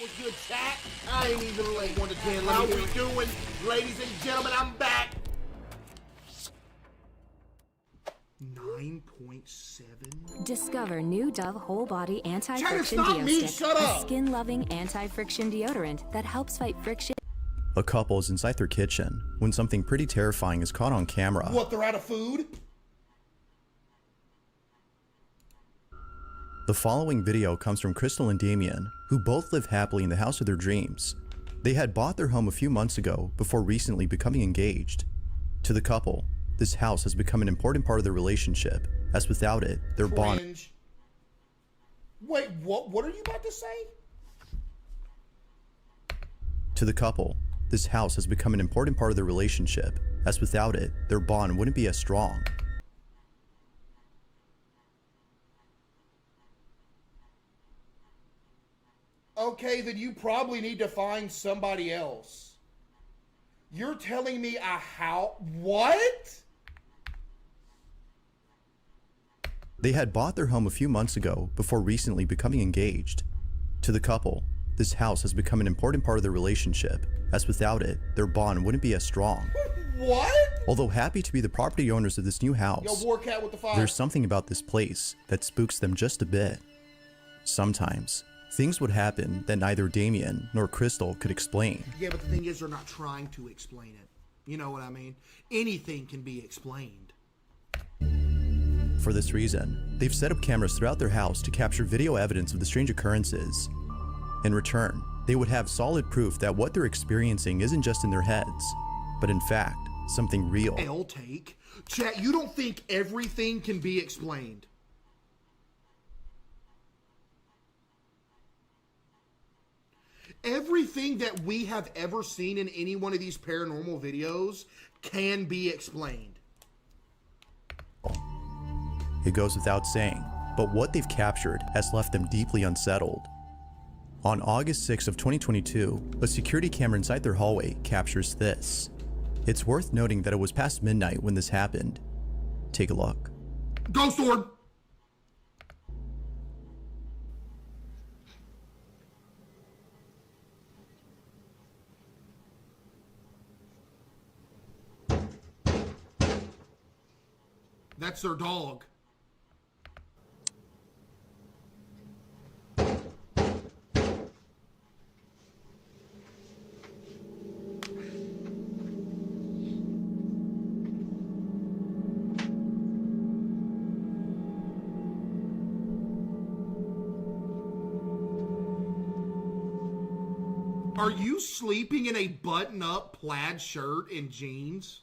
Was good chat. I ain't even late. 1 to 10. How we doing, ladies and gentlemen? I'm back. 9.7. Discover new Dove Whole Body Anti-Friction Chat, it's not me. Deo Stick, Shut a up. skin-loving anti-friction deodorant that helps fight friction. A couple is inside their kitchen when something pretty terrifying is caught on camera. What, they're out of food? The following video comes from Crystal and Damien, who both live happily in the house of their dreams. They had bought their home a few months ago before recently becoming engaged. To the couple, this house has become an important part of their relationship, as without it, their bond. Cringe. Wait, what are you about to say? To the couple, this house has become an important part of their relationship, as without it, their bond wouldn't be as strong. Okay, then you probably need to find somebody else. You're telling me a how? What? They had bought their home a few months ago before recently becoming engaged. To the couple, this house has become an important part of their relationship, as without it, their bond wouldn't be as strong. What? Although happy to be the property owners of this new house, Yo, Warcat with the fire. there's something about this place that spooks them just a bit. Sometimes, things would happen that neither Damien nor Crystal could explain. Yeah, but the thing is, they're not trying to explain it. You know what I mean? Anything can be explained. For this reason, they've set up cameras throughout their house to capture video evidence of the strange occurrences. In return, they would have solid proof that what they're experiencing isn't just in their heads, but in fact, something real. L take. Chat, you don't think everything can be explained? Everything that we have ever seen in any one of these paranormal videos can be explained. It goes without saying, but what they've captured has left them deeply unsettled. On August 6th of 2022, a security camera inside their hallway captures this. It's worth noting that it was past midnight when this happened. Take a look. Ghost orb! That's their dog. Are you sleeping in a button-up plaid shirt and jeans?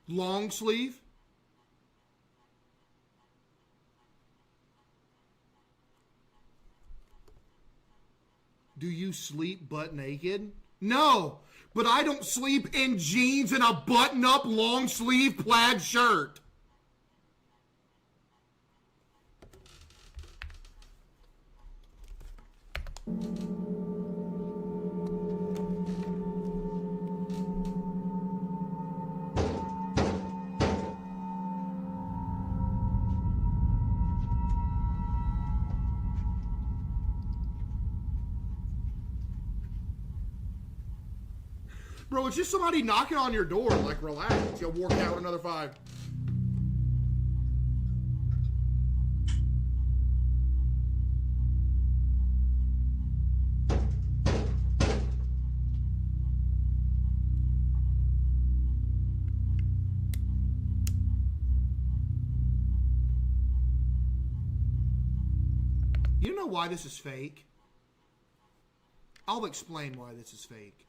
Long sleeve? Do you sleep butt naked? No, but I don't sleep in jeans and a button-up long sleeve plaid shirt. Bro, it's just somebody knocking on your door. Like, relax. You'll work out another 5. You know why this is fake? I'll explain why this is fake.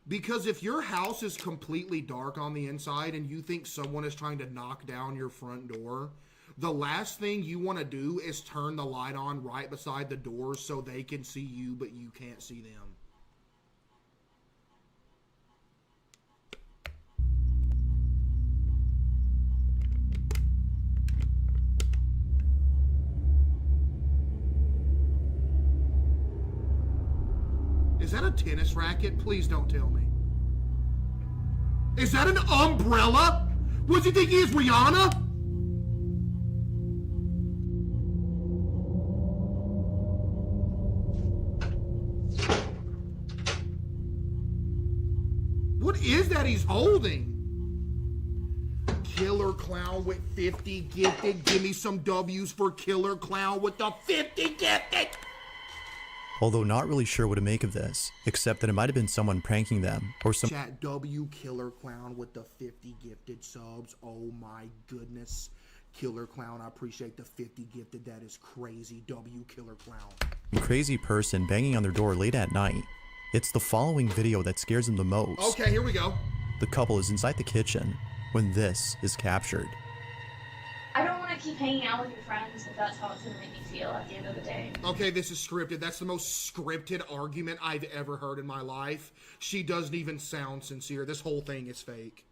Because if your house is completely dark on the inside and you think someone is trying to knock down your front door, the last thing you want to do is turn the light on right beside the door so they can see you, but you can't see them. Is that a tennis racket? Please don't tell me. Is that an umbrella? What does he think he is, Rihanna? is that he's holding? Killer Clown with 50 gifted. Give me some W's for Killer Clown with the 50 gifted. Although not really sure what to make of this, except that it might have been someone pranking them or some Chat W Killer Clown with the 50 gifted subs. Oh my goodness. Killer Clown, I appreciate the 50 gifted. That is crazy. W Killer Clown. crazy person banging on their door late at night. It's the following video that scares them the most. Okay, here we go. The couple is inside the kitchen when this is captured. I don't want to keep hanging out with your friends if that's how it's going to make me feel at the end of the day. Okay, this is scripted. That's the most scripted argument I've ever heard in my life. She doesn't even sound sincere. This whole thing is fake.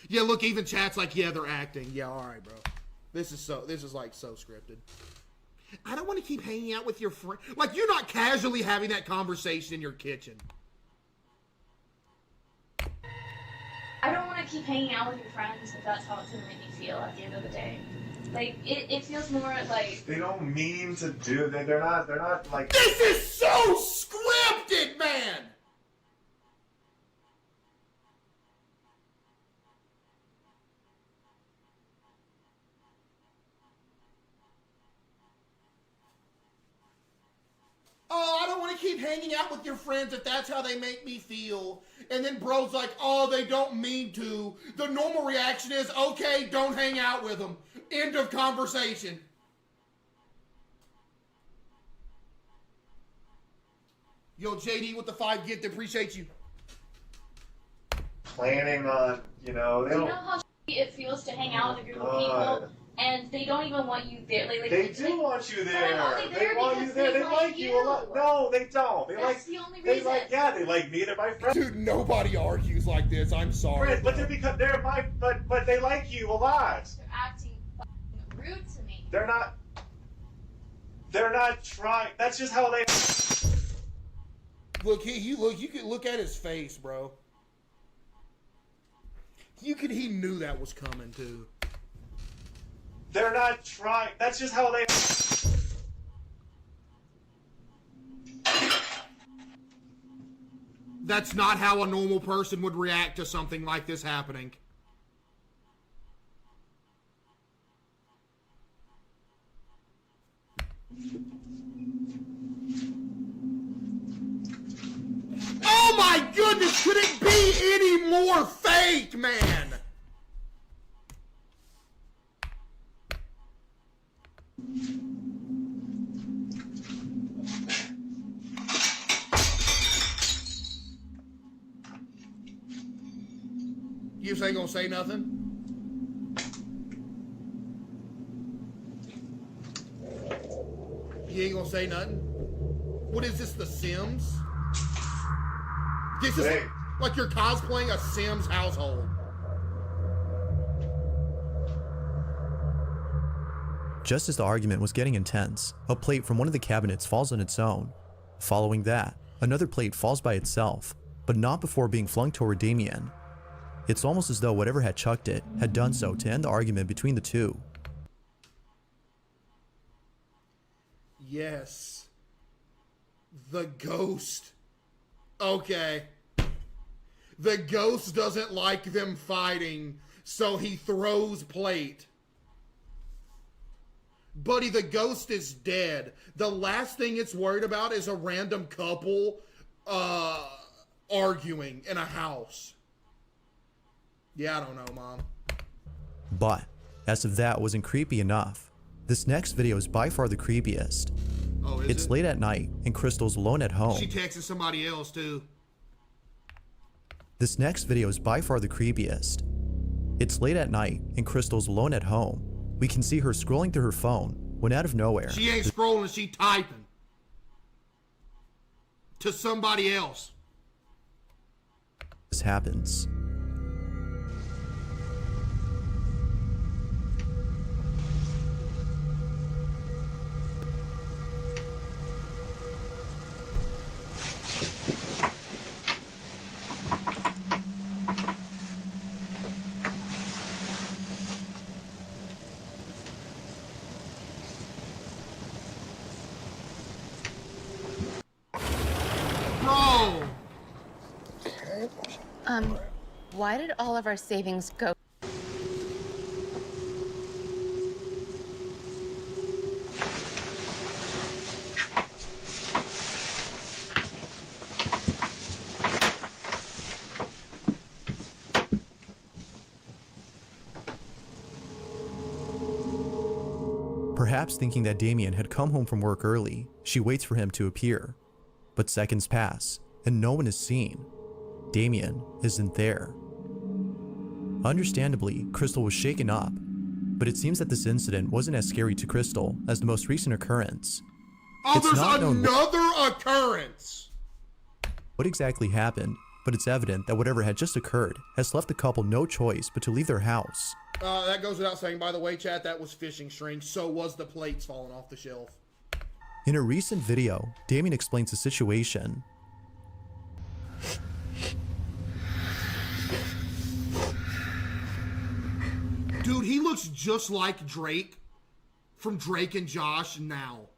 Yeah, look, even chat's like, yeah, they're acting. Yeah, all right, bro. This is like so scripted. I don't want to keep hanging out with your friend. Like, you're not casually having that conversation in your kitchen. I don't want to keep hanging out with your friends if that's how it's going to make me feel at the end of the day. Like, it feels more like... They don't mean to do it. They're not like... This is so scripted, man! Oh, I don't want to keep hanging out with your friends if that's how they make me feel. And then bro's like, oh, they don't mean to. The normal reaction is, okay, don't hang out with them. End of conversation. Yo, JD with the 5 gift, appreciate you. Planning on, they Do don't... you know how it feels to hang out with a group of people and they don't even want you there? They do want you there. But I'm only there They want you because there. they They like you a lot. No, they don't. That's the only They reason. like me. They're my friends. Dude, nobody argues like this. I'm sorry. But they're my, but they like you a lot. They're acting fucking rude to me. They're not trying. That's just how they... Look, you could look at his face, bro. He knew that was coming too. They're not trying. That's just how they... That's not how a normal person would react to something like this happening. Oh my goodness, could it be any more fake, man? You just ain't gonna say nothing? You ain't gonna say nothing? What is this, The Sims? This is Hey. like you're cosplaying a Sims household. Just as the argument was getting intense, a plate from one of the cabinets falls on its own. Following that, another plate falls by itself, but not before being flung toward Damien. It's almost as though whatever had chucked it had done so to end the argument between the two. Yes. The ghost. Okay. The ghost doesn't like them fighting, so he throws plate. Buddy, the ghost is dead. The last thing it's worried about is a random couple arguing in a house. Yeah, I don't know, Mom. But, as if that wasn't creepy enough, this next video is by far the creepiest. Oh, is It's it? late at night and Crystal's alone at home. She texted somebody else, too. This next video is by far the creepiest. It's late at night and Crystal's alone at home. We can see her scrolling through her phone when out of nowhere, She ain't scrolling, she typing. To somebody else. this happens. Bro! Why did all of our savings go? Perhaps thinking that Damien had come home from work early, she waits for him to appear. But seconds pass, and no one is seen. Damien isn't there. Understandably, Crystal was shaken up, but it seems that this incident wasn't as scary to Crystal as the most recent occurrence. Oh, It's not there's known another occurrence! what exactly happened, but it's evident that whatever had just occurred has left the couple no choice but to leave their house. That goes without saying, by the way, chat, that was fishing string. So was the plates falling off the shelf. In a recent video, Damien explains the situation. Dude, he looks just like Drake from Drake and Josh now.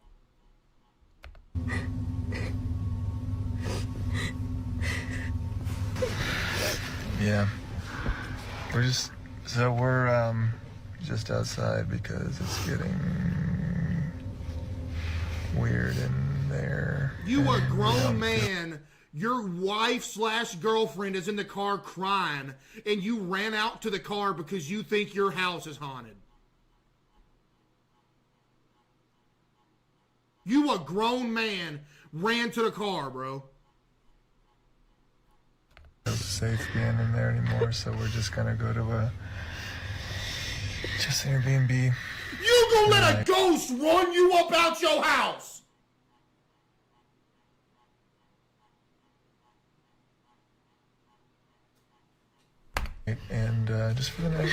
Yeah. We're just outside because it's getting weird in there. You a and we grown don't man. Your wife/girlfriend is in the car crying, and you ran out to the car because you think your house is haunted. You a grown man ran to the car, bro. feel safe being in there anymore, so we're just gonna go to just Airbnb. You gonna let a ghost run you up out your house? And just for the night.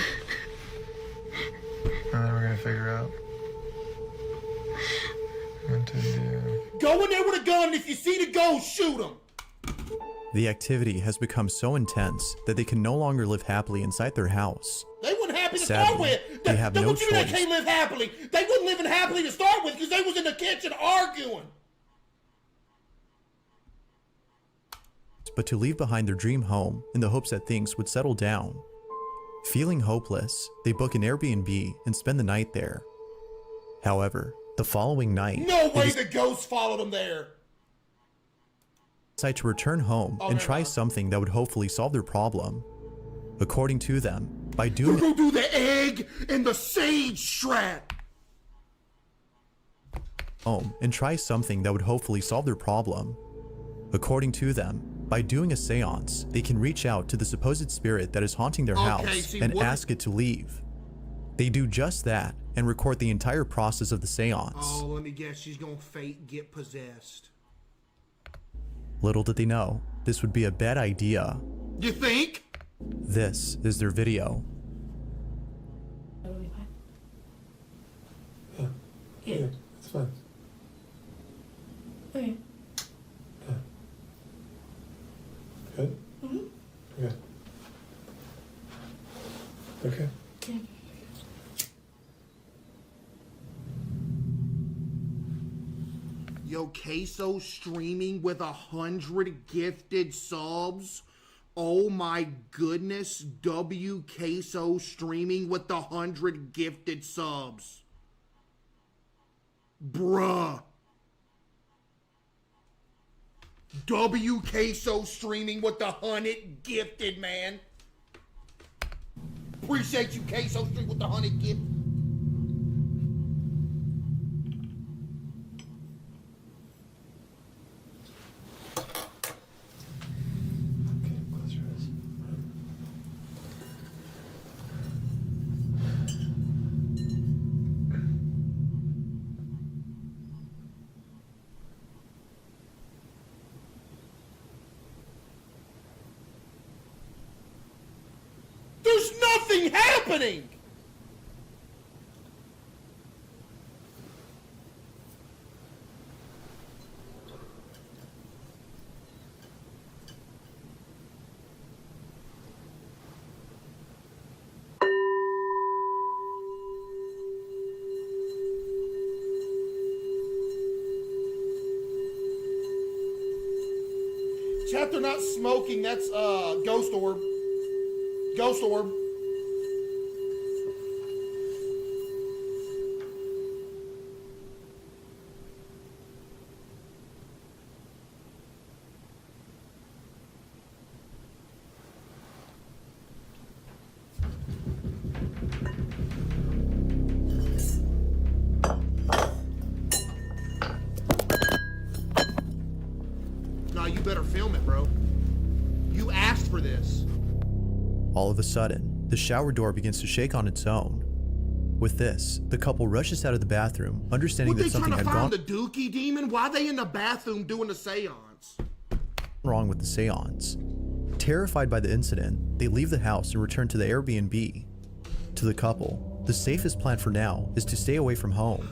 And then we're gonna figure out what to do. Go in there with a gun, and if you see the ghost, shoot him. The activity has become so intense that they can no longer live happily inside their house. They wasn't happy to Sadly, start with. they have no what you mean they choice. can't live happily? They wasn't living happily to start with because they was in the kitchen arguing. But to leave behind their dream home in the hopes that things would settle down. Feeling hopeless, they book an Airbnb and spend the night there. However, the following night, No they way the ghost followed them there. decide to return home and never try mind. something that would hopefully solve their problem. According to them, by We're doing gonna do the egg and the sage strap. home and try something that would hopefully solve their problem. According to them, by doing a seance, they can reach out to the supposed spirit that is haunting their Okay, house see, and what- ask it to leave. They do just that and record the entire process of the seance. Oh, let me guess. She's gonna fake get possessed. Little did they know, this would be a bad idea. You think? This is their video. Yeah, it's fine. Okay. Yeah. Good? Mm-hmm. Okay. Okay. Okay. Yo, CaseOh streaming with 100 gifted subs. Oh my goodness. CaseOh streaming with 100 gifted subs. Bruh. CaseOh streaming with 100 gifted, man. Appreciate you, CaseOh streaming with 100 gifted. Okay, close your eyes. There's nothing happening! Chat, they're not smoking. That's ghost orb. Ghost orb. Nah, you better film it, bro. You asked for this. All of a sudden, the shower door begins to shake on its own. With this, the couple rushes out of the bathroom, understanding What, that they trying something to had find gone the Dookie demon? Why are they in the bathroom doing a seance? wrong with the seance. Terrified by the incident, they leave the house and return to the Airbnb. To the couple, the safest plan for now is to stay away from home.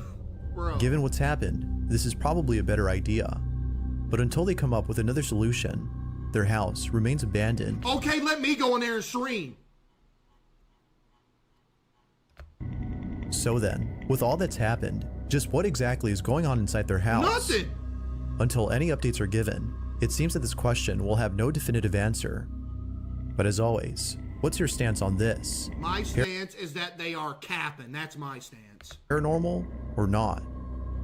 Bro. Given what's happened, this is probably a better idea. But until they come up with another solution, their house remains abandoned. Okay, let me go in there and stream. So then, with all that's happened, just what exactly is going on inside their house? Nothing. Until any updates are given, it seems that this question will have no definitive answer. But as always, what's your stance on this? My stance is that they are capping. That's my stance. Paranormal or not?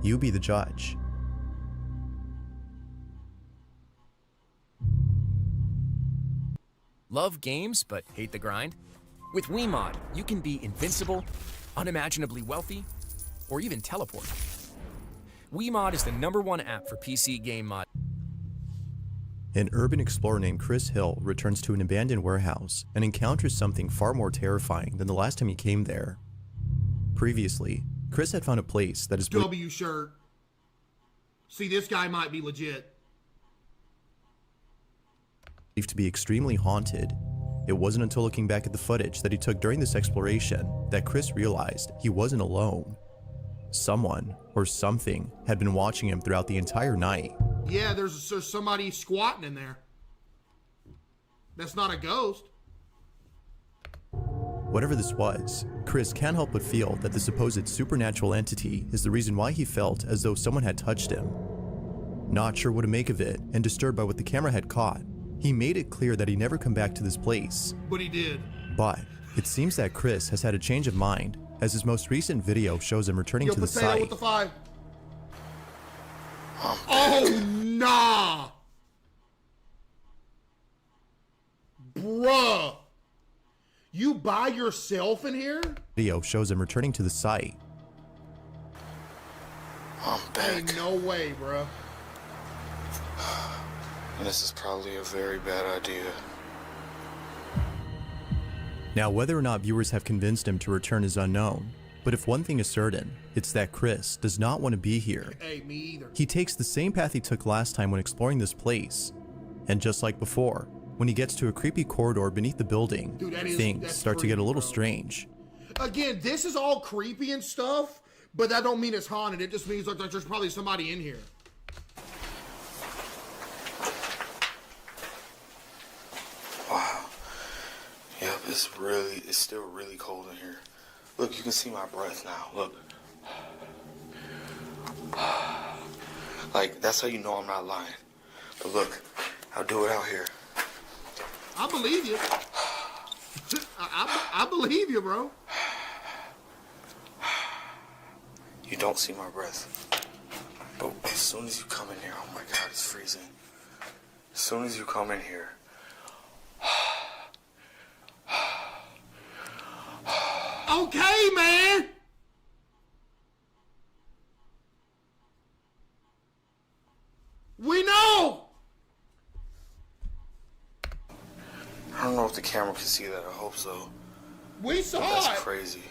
You be the judge. Love games but hate the grind? With WeMod, you can be invincible, unimaginably wealthy, or even teleport. WeMod is the #1 app for PC game mod. An urban explorer named Chris Hill returns to an abandoned warehouse and encounters something far more terrifying than the last time he came there. Previously, Chris had found a place that is W shirt. See, this guy might be legit. believed to be extremely haunted. It wasn't until looking back at the footage that he took during this exploration that Chris realized he wasn't alone. Someone or something had been watching him throughout the entire night. Yeah, there's somebody squatting in there. That's not a ghost. Whatever this was, Chris can't help but feel that the supposed supernatural entity is the reason why he felt as though someone had touched him. Not sure what to make of it and disturbed by what the camera had caught, he made it clear that he'd never come back to this place. But he did. But it seems that Chris has had a change of mind, as his most recent video shows him returning to the Potato site. with the 5. Oh, nah. Bruh. You by yourself in here? Video shows him returning to the site. I'm back. Ain't no way, bruh. And this is probably a very bad idea. Now, whether or not viewers have convinced him to return is unknown, but if one thing is certain, it's that Chris does not want to be here. Hey, me either. He takes the same path he took last time when exploring this place. And just like before, when he gets to a creepy corridor beneath the building, Dude, things that's start to get a creepy, little bro. strange. Again, this is all creepy and stuff, but that don't mean it's haunted. It just means like there's probably somebody in here. Wow. Yep, it's still really cold in here. Look, you can see my breath now. Look. Like, that's how you know I'm not lying. But look, I'll do it out here. I believe you. I believe you, bro. You don't see my breath. But as soon as you come in here, oh my God, it's freezing. As soon as you come in here, Okay, man. We know. I don't know if the camera can see that. I hope so. We saw But that's it. crazy.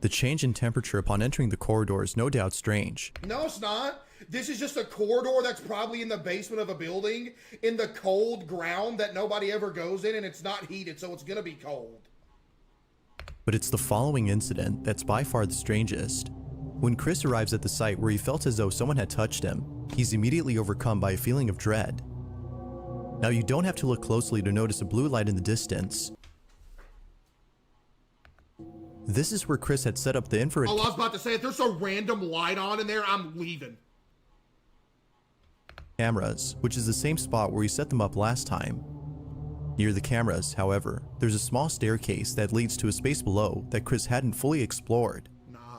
The change in temperature upon entering the corridor is no doubt strange. No, it's not. This is just a corridor that's probably in the basement of a building in the cold ground that nobody ever goes in, and it's not heated, so it's gonna be cold. But it's the following incident that's by far the strangest. When Chris arrives at the site where he felt as though someone had touched him, he's immediately overcome by a feeling of dread. Now, you don't have to look closely to notice a blue light in the distance. This is where Chris had set up the infrared Oh, I was about to say, if there's a random light on in there, I'm leaving. cameras, which is the same spot where he set them up last time. Near the cameras, however, there's a small staircase that leads to a space below that Chris hadn't fully explored.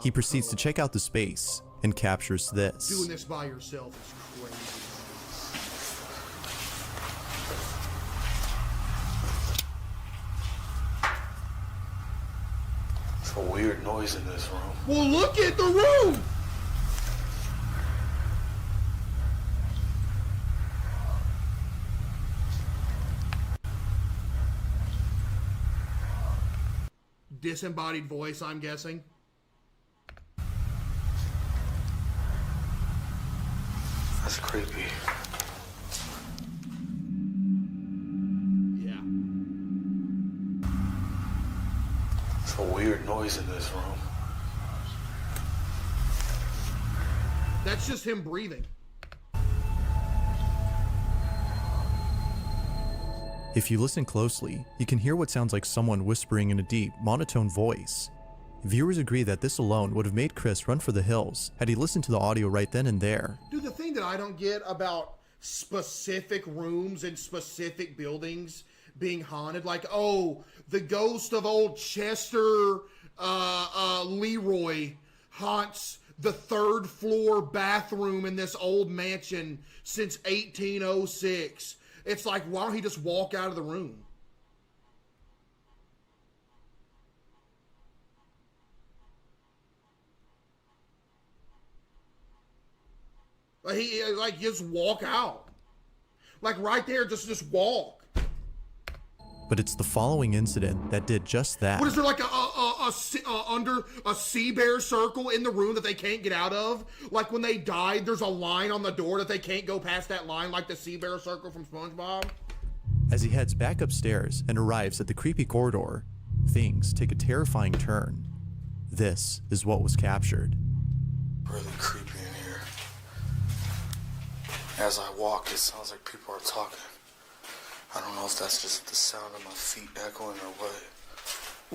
He proceeds to check out the space and captures this. Doing this by yourself is crazy. It's a weird noise in this room. Well, look at the room! Disembodied voice, I'm guessing. That's creepy. Yeah. It's a weird noise in this room. That's just him breathing. If you listen closely, you can hear what sounds like someone whispering in a deep, monotone voice. Viewers agree that this alone would have made Chris run for the hills had he listened to the audio right then and there. Dude, the thing that I don't get about specific rooms and specific buildings being haunted, like, oh, the ghost of old Chester Leroy haunts the third floor bathroom in this old mansion since 1806. It's like, why don't he just walk out of the room? Like, just walk out. Like, right there, just walk. But it's the following incident that did just that. What is there, like under a sea bear circle in the room that they can't get out of? Like when they died, there's a line on the door that they can't go past that line, like the sea bear circle from SpongeBob? As he heads back upstairs and arrives at the creepy corridor, things take a terrifying turn. This is what was captured. Really creepy in here. As I walk, it sounds like people are talking. I don't know if that's just the sound of my feet echoing or what.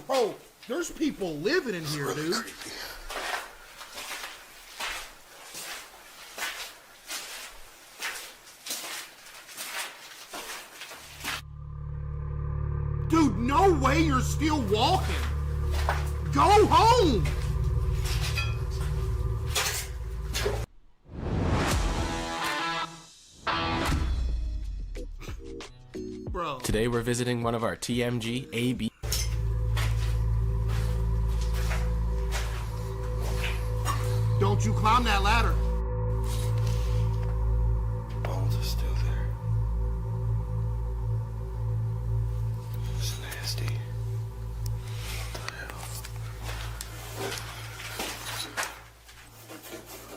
Bro, there's people living in here, Really dude. creepy. Dude, no way you're still walking. Go home. Bro. Today we're visiting one of our TMG AB. Don't you climb that ladder. Bones are still there. It's nasty.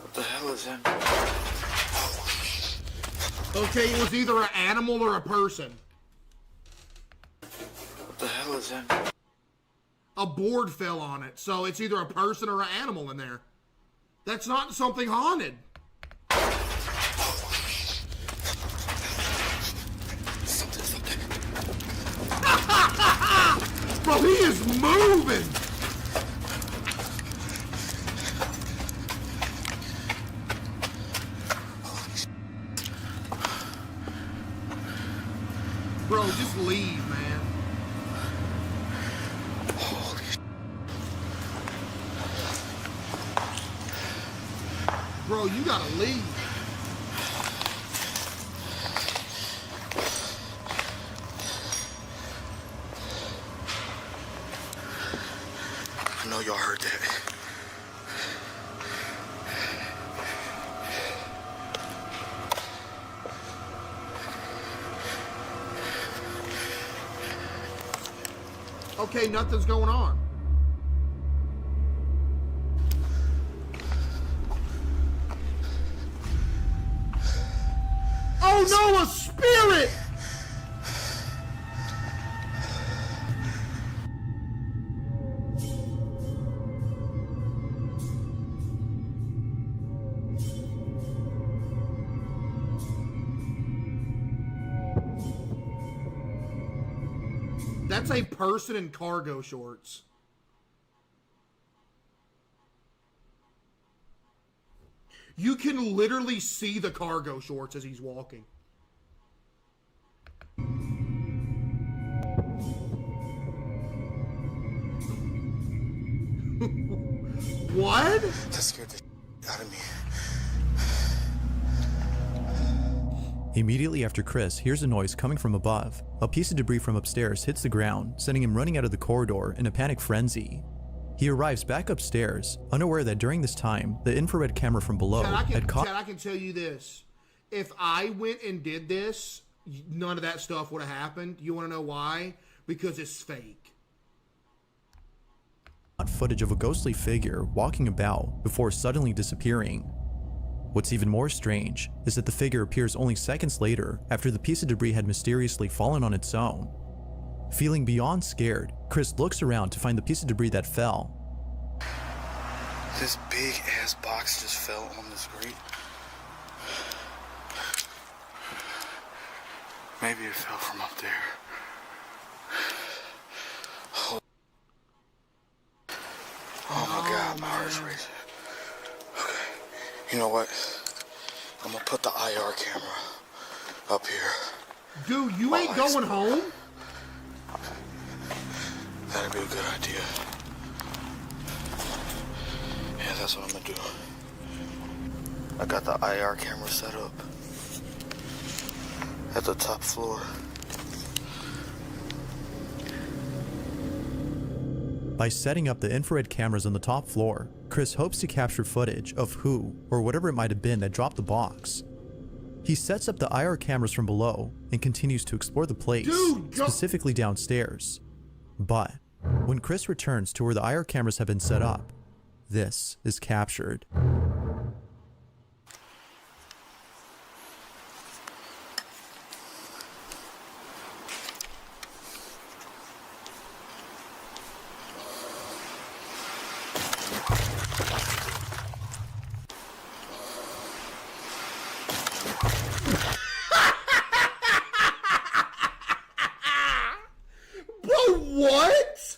What the hell is that? Okay, it was either an animal or a person. What the hell is that? A board fell on it, so it's either a person or an animal in there. That's not something haunted. Bro, he is moving. Bro, just leave, man. Bro, you gotta leave. I know y'all heard that. Okay, nothing's going on. Oh no, a spirit! That's a person in cargo shorts. You can literally see the cargo shorts as he's walking. What? That scared the out of me. Immediately after Chris hears a noise coming from above, a piece of debris from upstairs hits the ground, sending him running out of the corridor in a panic frenzy. He arrives back upstairs, unaware that during this time, the infrared camera from below had caught. Chad, I can tell you this. If I went and did this, none of that stuff would have happened. You want to know why? Because it's fake. Footage of a ghostly figure walking about before suddenly disappearing. What's even more strange is that the figure appears only seconds later after the piece of debris had mysteriously fallen on its own. Feeling beyond scared, Chris looks around to find the piece of debris that fell. This big ass box just fell on this grate. Maybe it fell from up there. Oh my God, my heart's racing. Okay, you know what? I'm gonna put the IR camera up here. Dude, you ain't going home? That'd be a good idea. Yeah, that's what I'm gonna do. I got the IR camera set up at the top floor. By setting up the infrared cameras on the top floor, Chris hopes to capture footage of who, or whatever it might have been that dropped the box. He sets up the IR cameras from below and continues to explore the place, specifically downstairs. But when Chris returns to where the IR cameras have been set up, this is captured. Bro, what?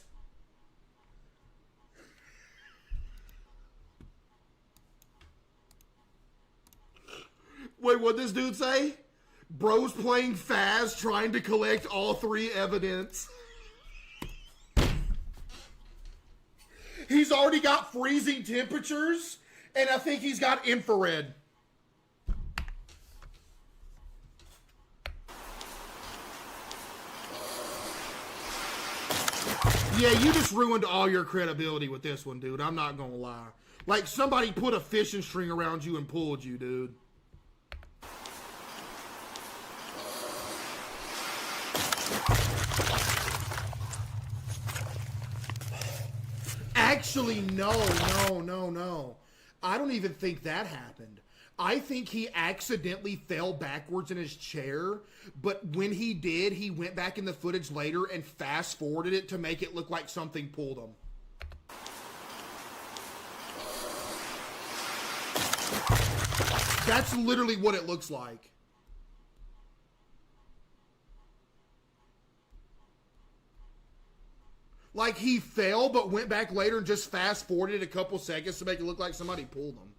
Wait, what'd this dude say? Bro's playing Faz trying to collect all three evidence. He's already got freezing temperatures, and I think he's got infrared. Yeah, you just ruined all your credibility with this one, dude. I'm not gonna lie. Like, somebody put a fishing string around you and pulled you, dude. Actually, no. I don't even think that happened. I think he accidentally fell backwards in his chair, but when he did, he went back in the footage later and fast-forwarded it to make it look like something pulled him. That's literally what it looks like. Like, he fell, but went back later and just fast-forwarded it a couple seconds to make it look like somebody pulled him.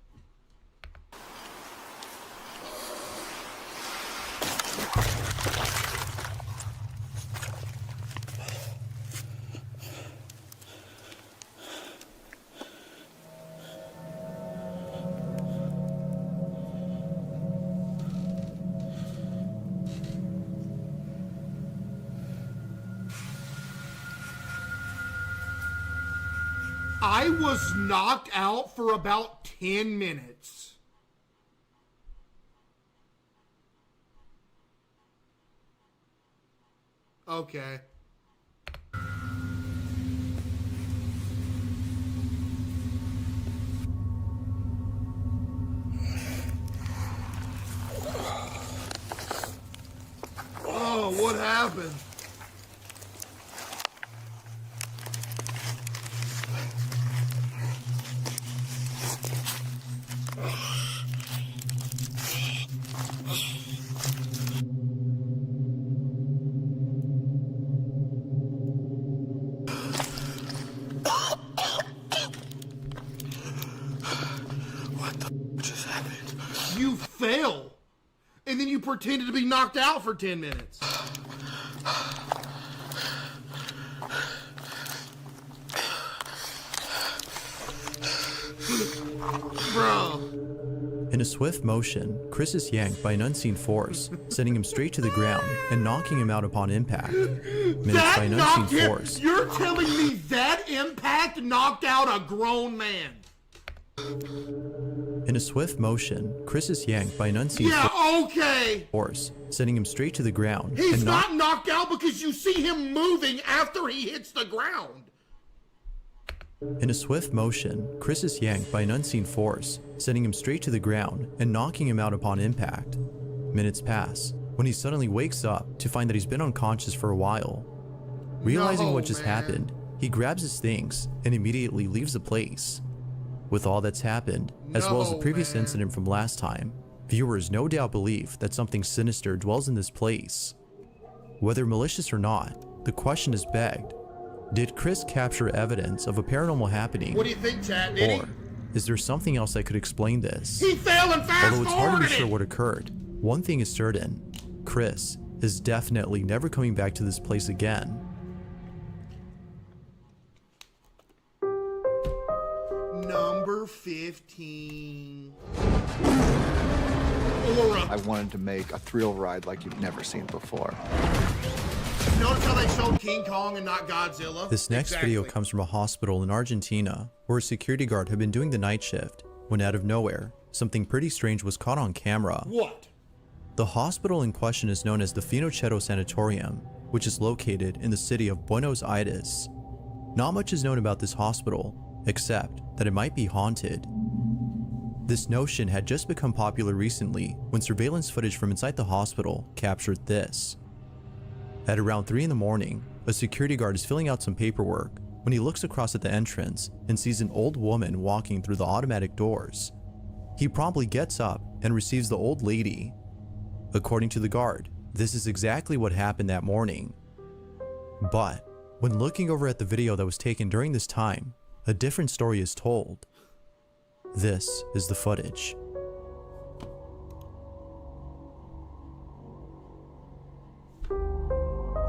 I was knocked out for about 10 minutes. Okay. Oh, what happened? What the just happened? fell. And then you pretended to be knocked out for 10 minutes. Bro. In a swift motion, Chris is yanked by an unseen force, sending him straight to the ground and knocking him out upon impact. Minutes by an unseen force. You're telling me that impact knocked out a grown man? In a swift motion, Chris is yanked by an unseen force, sending him straight to the ground. He's not knocked out because you see him moving after he hits the ground. In a swift motion, Chris is yanked by an unseen force, sending him straight to the ground and knocking him out upon impact. Minutes pass, when he suddenly wakes up to find that he's been unconscious for a while. Realizing what just happened, he grabs his things and immediately leaves the place. With all that's happened, as well as the previous incident from last time, viewers no doubt believe that something sinister dwells in this place. Whether malicious or not, the question is begged. Did Chris capture evidence of a paranormal happening? What do you think, chat? Did Or is there something else that could explain this? he fell and fast Although it's hard to be forwarded sure it. what occurred, one thing is certain. Chris is definitely never coming back to this place again. Number 15. Aura. I wanted to make a thrill ride like you've never seen before. Notice how they showed King Kong and not Godzilla? This next video comes from a hospital in Argentina where a security guard had been doing the night shift when out of nowhere, something pretty strange was caught on camera. What? The hospital in question is known as the Finochetto Sanatorium, which is located in the city of Buenos Aires. Not much is known about this hospital, except that it might be haunted. This notion had just become popular recently when surveillance footage from inside the hospital captured this. At around 3 in the morning, a security guard is filling out some paperwork when he looks across at the entrance and sees an old woman walking through the automatic doors. He promptly gets up and receives the old lady. According to the guard, this is exactly what happened that morning. But when looking over at the video that was taken during this time, a different story is told. This is the footage.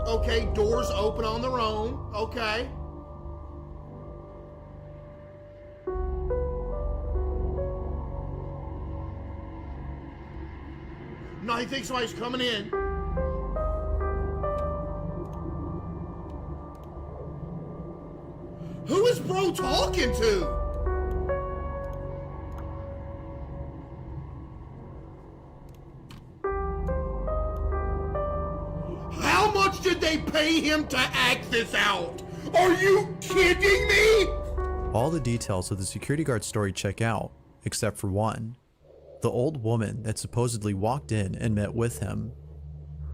Okay, doors open on their own. Okay. No, he thinks somebody's coming in. Who is bro talking to? How much did they pay him to act this out? Are you kidding me? All the details of the security guard story check out, except for one. The old woman that supposedly walked in and met with him.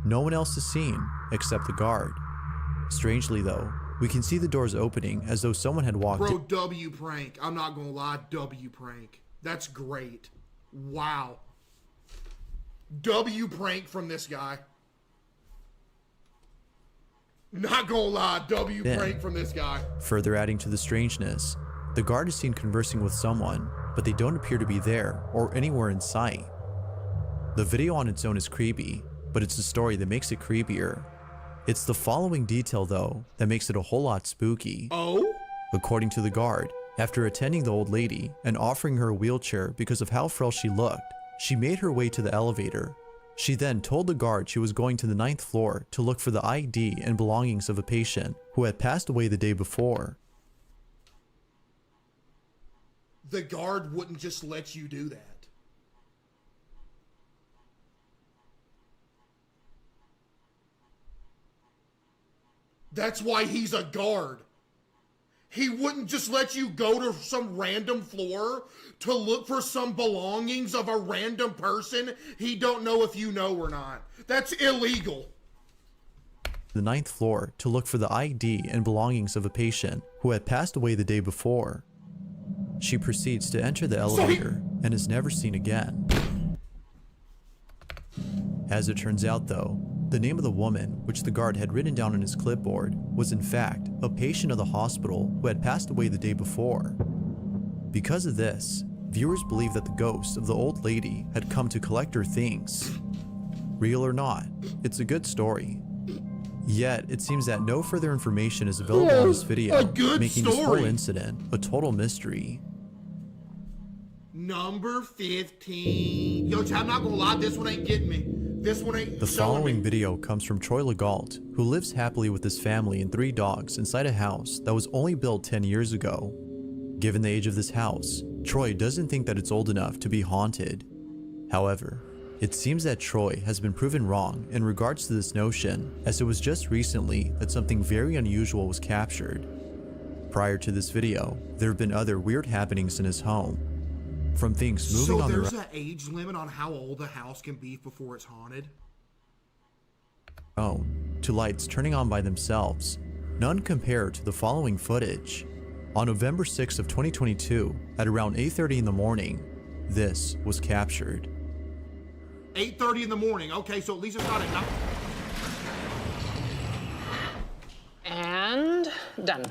No one else is seen except the guard. Strangely though, we can see the doors opening as though someone had walked in. Bro, W prank. I'm not gonna lie, W prank. That's great. Wow. W prank from this guy. Not gonna lie, W prank from this guy. Further adding to the strangeness, the guard is seen conversing with someone, but they don't appear to be there or anywhere in sight. The video on its own is creepy, but it's the story that makes it creepier. It's the following detail though that makes it a whole lot spooky. Oh? According to the guard, after attending the old lady and offering her a wheelchair because of how frail she looked, she made her way to the elevator. She then told the guard she was going to the 9th floor to look for the ID and belongings of a patient who had passed away the day before. The guard wouldn't just let you do that. That's why he's a guard. He wouldn't just let you go to some random floor to look for some belongings of a random person he don't know if you know or not. That's illegal. The 9th floor to look for the ID and belongings of a patient who had passed away the day before. She proceeds to enter the elevator and is never seen again. As it turns out though, the name of the woman, which the guard had written down on his clipboard, was in fact a patient of the hospital who had passed away the day before. Because of this, viewers believe that the ghost of the old lady had come to collect her things. Real or not, it's a good story. Yet, it seems that no further information is available on this video, making this whole incident a total mystery. Number 15. Yo, I'm not gonna lie, this one ain't getting me. This one ain't The showing following me. video comes from Troy Legault, who lives happily with his family and 3 dogs inside a house that was only built 10 years ago. Given the age of this house, Troy doesn't think that it's old enough to be haunted. However, it seems that Troy has been proven wrong in regards to this notion, as it was just recently that something very unusual was captured. Prior to this video, there have been other weird happenings in his home. From things moving on there's their an age limit on how old a house can be before it's haunted? own, to lights turning on by themselves. None compare to the following footage. On November 6th of 2022, at around 8:30 in the morning, this was captured. 8:30 in the morning. Okay, so at least it's not at night. And done.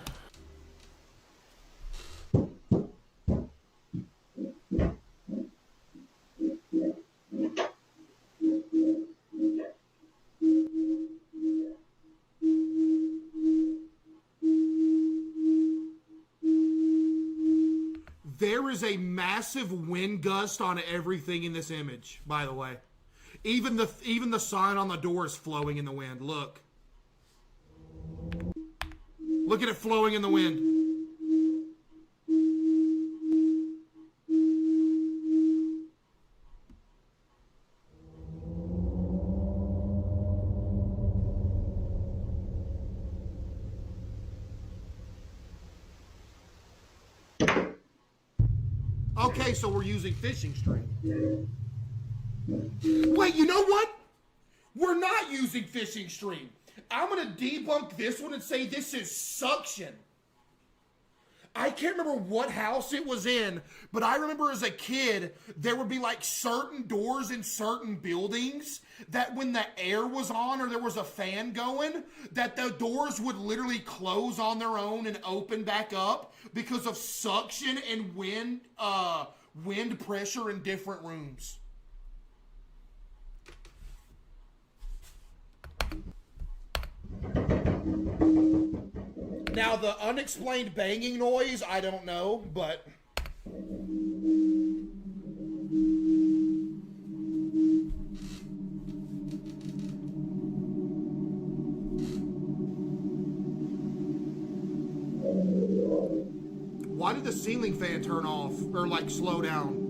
There is a massive wind gust on everything in this image, by the way. Even the sign on the door is flowing in the wind. Look. Look at it flowing in the wind. Okay, so we're using fishing string. Wait, you know what? We're not using fishing string. I'm going to debunk this one and say this is suction. I can't remember what house it was in, but I remember as a kid, there would be like certain doors in certain buildings that when the air was on or there was a fan going, that the doors would literally close on their own and open back up because of suction and wind pressure in different rooms. Now, the unexplained banging noise, I don't know, but... Why did the ceiling fan turn off, or like slow down?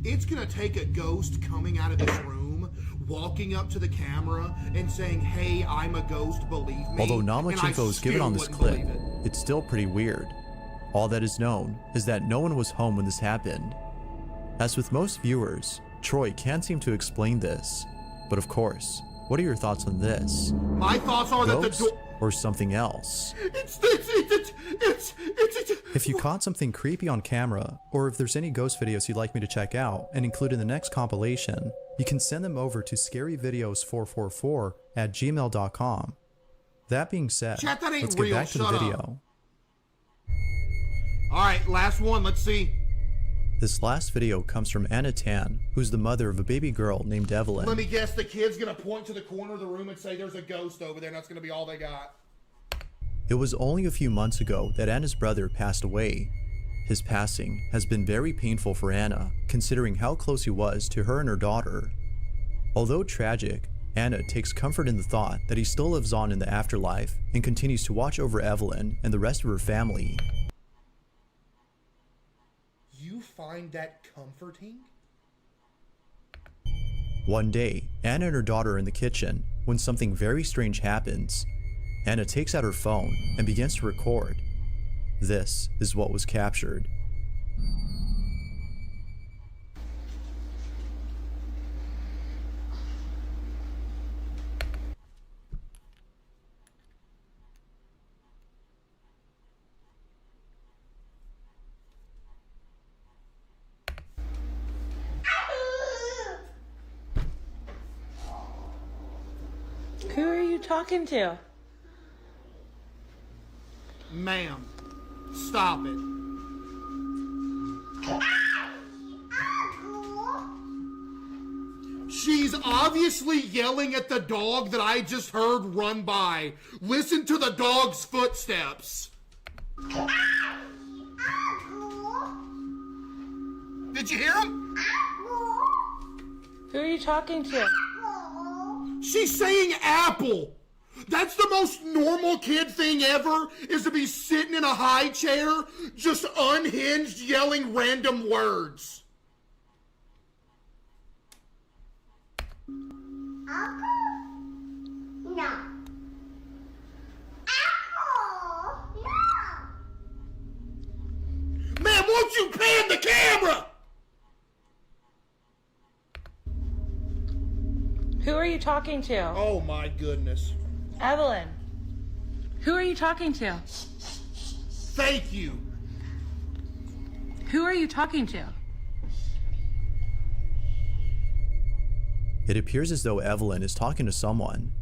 It's gonna take a ghost coming out of this room, walking up to the camera and saying, "Hey, I'm a ghost, believe me." Although not much info is given on this clip, it. it's still pretty weird. All that is known is that no one was home when this happened. As with most viewers, Troy can't seem to explain this. But of course, what are your thoughts on this? My thoughts are that the Ghost door... or something else? If you caught something creepy on camera, or if there's any ghost videos you'd like me to check out and include in the next compilation, you can send them over to scaryvideos444@gmail.com. That being said, Chat, that ain't let's get real. back to the Shut up. video. Alright, last one, let's see. This last video comes from Anna Tan, who's the mother of a baby girl named Evelyn. Let me guess, the kid's gonna point to the corner of the room and say there's a ghost over there, and that's gonna be all they got. It was only a few months ago that Anna's brother passed away. His passing has been very painful for Anna, considering how close he was to her and her daughter. Although tragic, Anna takes comfort in the thought that he still lives on in the afterlife and continues to watch over Evelyn and the rest of her family. You find that comforting? One day, Anna and her daughter are in the kitchen when something very strange happens. Anna takes out her phone and begins to record. This is what was captured. talking to? Ma'am, stop it. She's obviously yelling at the dog that I just heard run by. Listen to the dog's footsteps. Did you hear him? Who are you talking to? She's saying apple. That's the most normal kid thing ever, is to be sitting in a high chair, just unhinged, yelling random words. Apple? No. Apple? No. Man, won't you pan the camera? Who are you talking to? Oh my goodness. Evelyn. Who are you talking to? Thank you. Who are you talking to? It appears as though Evelyn is talking to someone.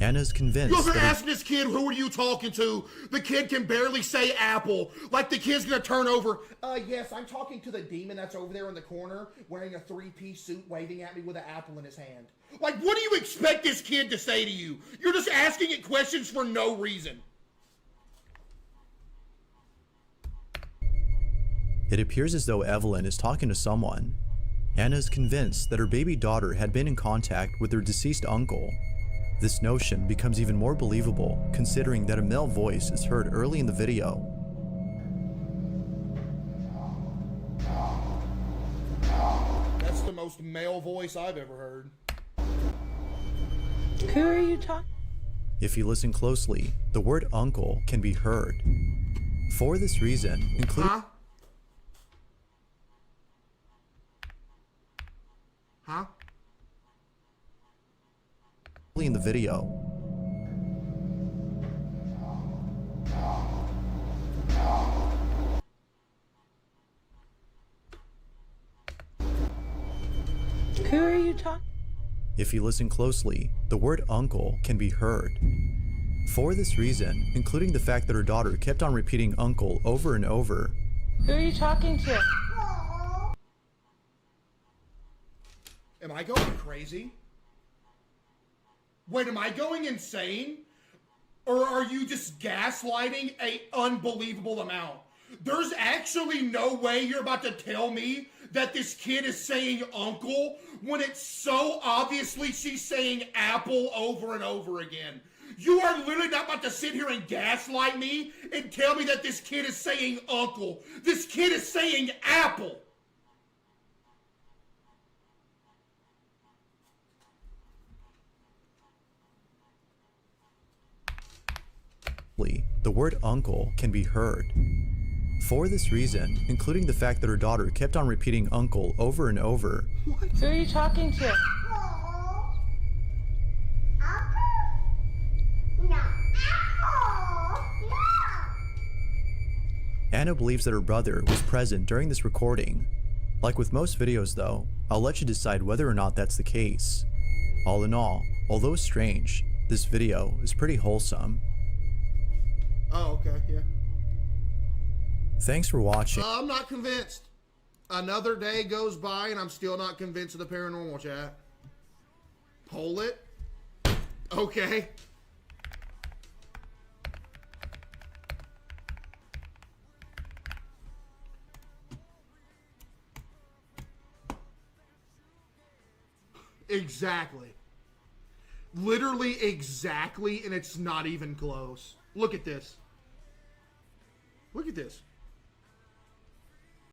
Anna is convinced You're that asking this kid, who are you talking to? The kid can barely say apple. Like the kid's gonna turn over. Yes, I'm talking to the demon that's over there in the corner, wearing a three-piece suit, waving at me with an apple in his hand. Like, what do you expect this kid to say to you? You're just asking it questions for no reason. It appears as though Evelyn is talking to someone. Anna is convinced that her baby daughter had been in contact with her deceased uncle. This notion becomes even more believable considering that a male voice is heard early in the video. That's the most male voice I've ever heard. Who are you talking? If you listen closely, the word uncle can be heard. For this reason, including in the video. Who are you talking? If you listen closely, the word uncle can be heard. For this reason, including the fact that her daughter kept on repeating uncle over and over. Who are you talking to? Am I going crazy? Wait, am I going insane? Or are you just gaslighting an unbelievable amount? There's actually no way you're about to tell me that this kid is saying uncle when it's so obviously she's saying apple over and over again. You are literally not about to sit here and gaslight me and tell me that this kid is saying uncle. This kid is saying apple. The word uncle can be heard. For this reason, including the fact that her daughter kept on repeating uncle over and over. What? Who are you talking to? Apple? No. Apple? No. Anna believes that her brother was present during this recording. Like with most videos though, I'll let you decide whether or not that's the case. All in all, although strange, this video is pretty wholesome. Oh, okay, yeah. Thanks for watching. I'm not convinced. Another day goes by and I'm still not convinced of the paranormal, chat. Poll it. Okay. Exactly. Literally exactly, and it's not even close. Look at this. Look at this.